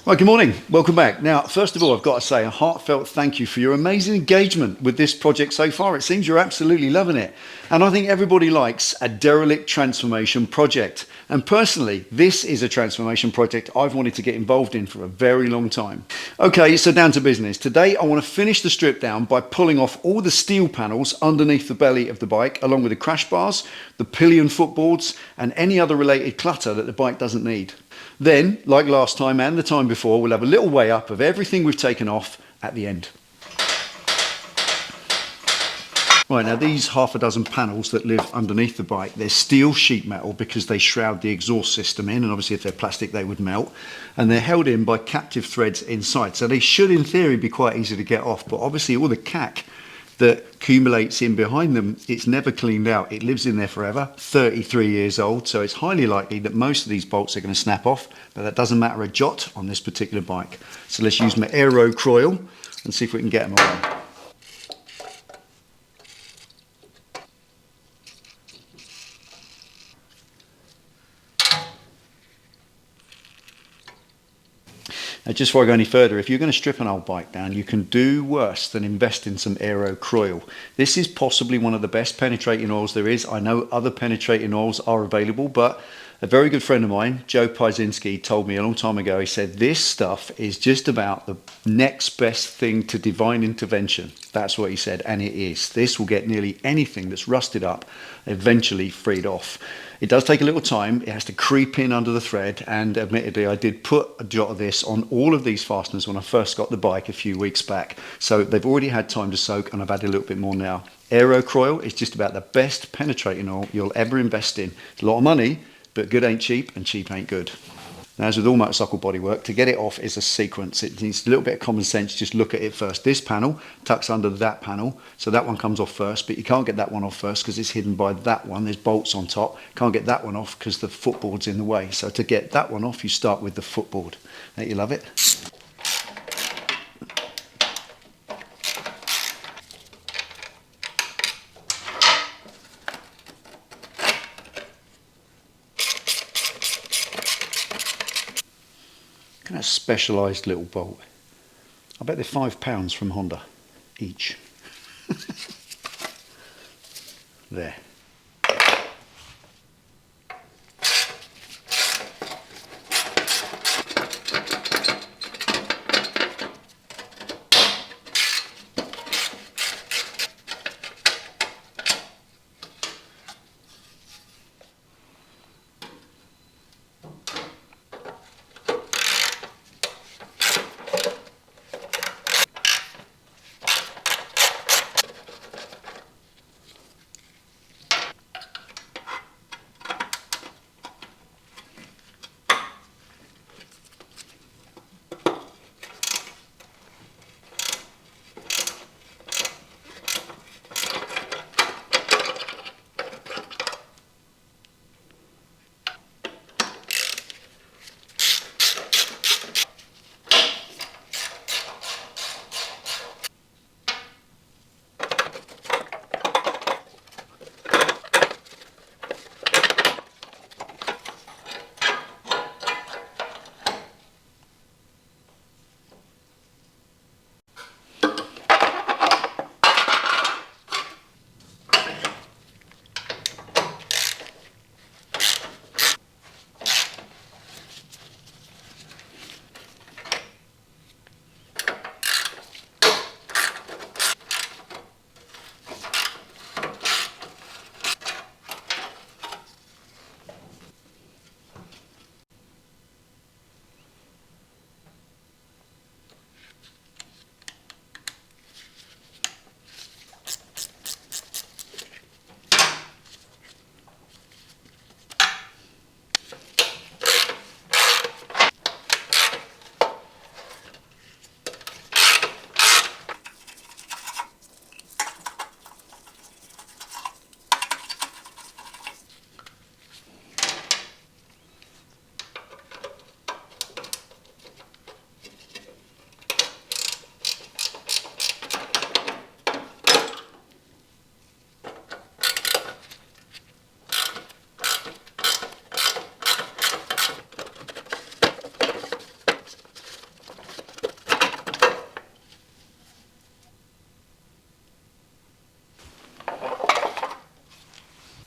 Right, good morning, welcome back. Now, first of all, I've got to say a heartfelt thank you for your amazing engagement with this project so far. It seems you're absolutely loving it. And I think everybody likes a derelict transformation project. And personally, this is a transformation project I've wanted to get involved in for a very long time. Okay, so down to business. Today, I want to finish the strip down by pulling off all the steel panels underneath the belly of the bike, along with the crash bars, the pillion footboards, and any other related clutter that the bike doesn't need. Then, like last time and the time before, we'll have a little weigh up of everything we've taken off at the end. Right, now these half a dozen panels that live underneath the bike, they're steel sheet metal because they shroud the exhaust system in, and obviously if they're plastic they would melt, and they're held in by captive threads inside, so they should in theory be quite easy to get off, but obviously all the cack that accumulates in behind them, it's never cleaned out. It lives in there forever, 33 years old, so it's highly likely that most of these bolts are going to snap off, but that doesn't matter a jot on this particular bike. So let's use my aero coil and see if we can get them away. Now, just before I go any further, if you're going to strip an old bike down, you can do worse than invest in some aero coil. This is possibly one of the best penetrating oils there is. I know other penetrating oils are available, but a very good friend of mine, Joe Piesinski, told me a long time ago, he said, this stuff is just about the next best thing to divine intervention. That's what he said, and it is. This will get nearly anything that's rusted up eventually freed off. It does take a little time. It has to creep in under the thread, and admittedly I did put a jot of this on all of these fasteners when I first got the bike a few weeks back. So they've already had time to soak, and I've added a little bit more now. Aero coil is just about the best penetrating oil you'll ever invest in. It's a lot of money, but good ain't cheap and cheap ain't good. Now, as with all motorcycle bodywork, to get it off is a sequence. It needs a little bit of common sense. Just look at it first. This panel tucks under that panel, so that one comes off first, but you can't get that one off first because it's hidden by that one. There's bolts on top. Can't get that one off because the footboard's in the way. So to get that one off, you start with the footboard. Don't you love it? Look at that specialised little bolt. I bet they're £5 from Honda each. There.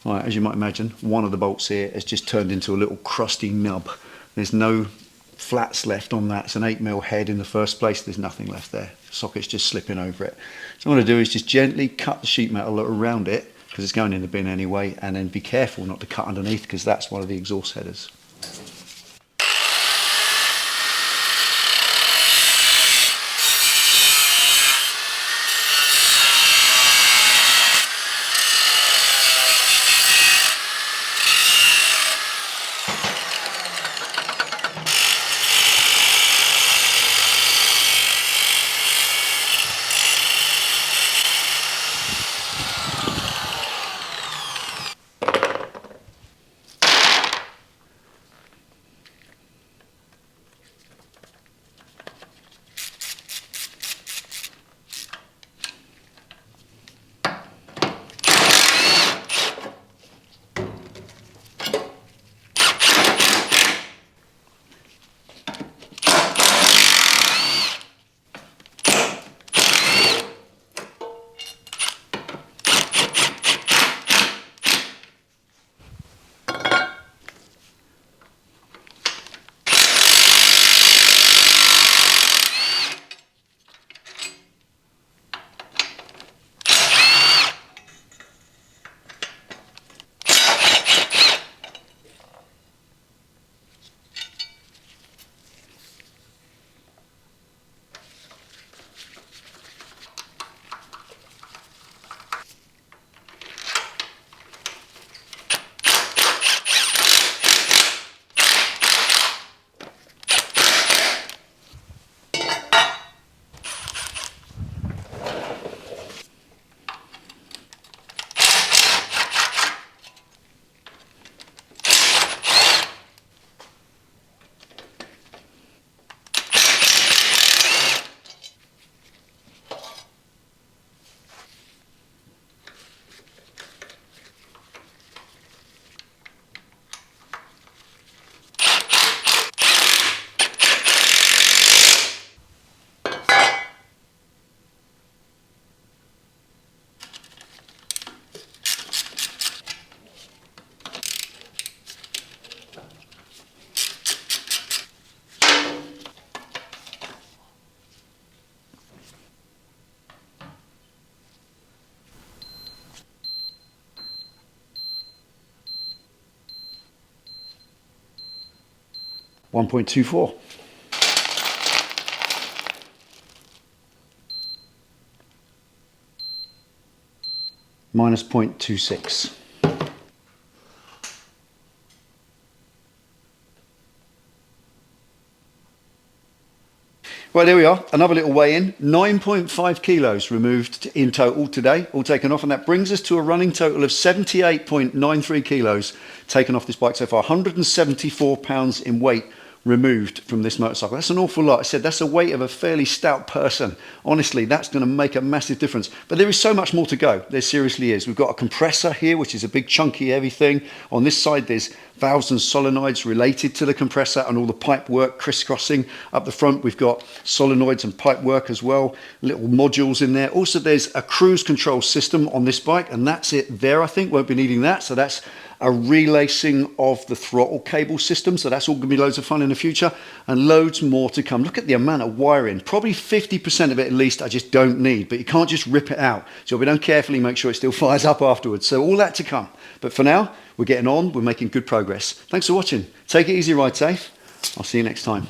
Right, as you might imagine, one of the bolts here has just turned into a little crusty nub. There's no flats left on that. It's an 8mm head in the first place. There's nothing left there. The socket's just slipping over it. So what I'm going to do is just gently cut the sheet metal around it, because it's going in the bin anyway, and then be careful not to cut underneath, because that's one of the exhaust headers. .24. Minus 0.26. Right, there we are, another little weigh-in. 9.5 kilos removed in total today, all taken off, and that brings us to a running total of 78.93 kilos taken off this bike so far. 174 pounds in weight removed from this motorcycle. That's an awful lot. I said that's the weight of a fairly stout person. Honestly, that's going to make a massive difference. But there is so much more to go. There seriously is. We've got a compressor here, which is a big chunky heavy thing. On this side there's valves and solenoids related to the compressor and all the pipe work crisscrossing. Up the front we've got solenoids and pipe work as well, little modules in there. Also there's a cruise control system on this bike, and that's it there. I think won't be needing that, so that's a relacing of the throttle cable system, so that's all going to be loads of fun in the future, and loads more to come. Look at the amount of wiring, probably 50% of it at least I just don't need, but you can't just rip it out, so we're done carefully, make sure it still fires up afterwards. So all that to come, but for now we're getting on, we're making good progress. Thanks for watching. Take it easy, ride safe. I'll see you next time.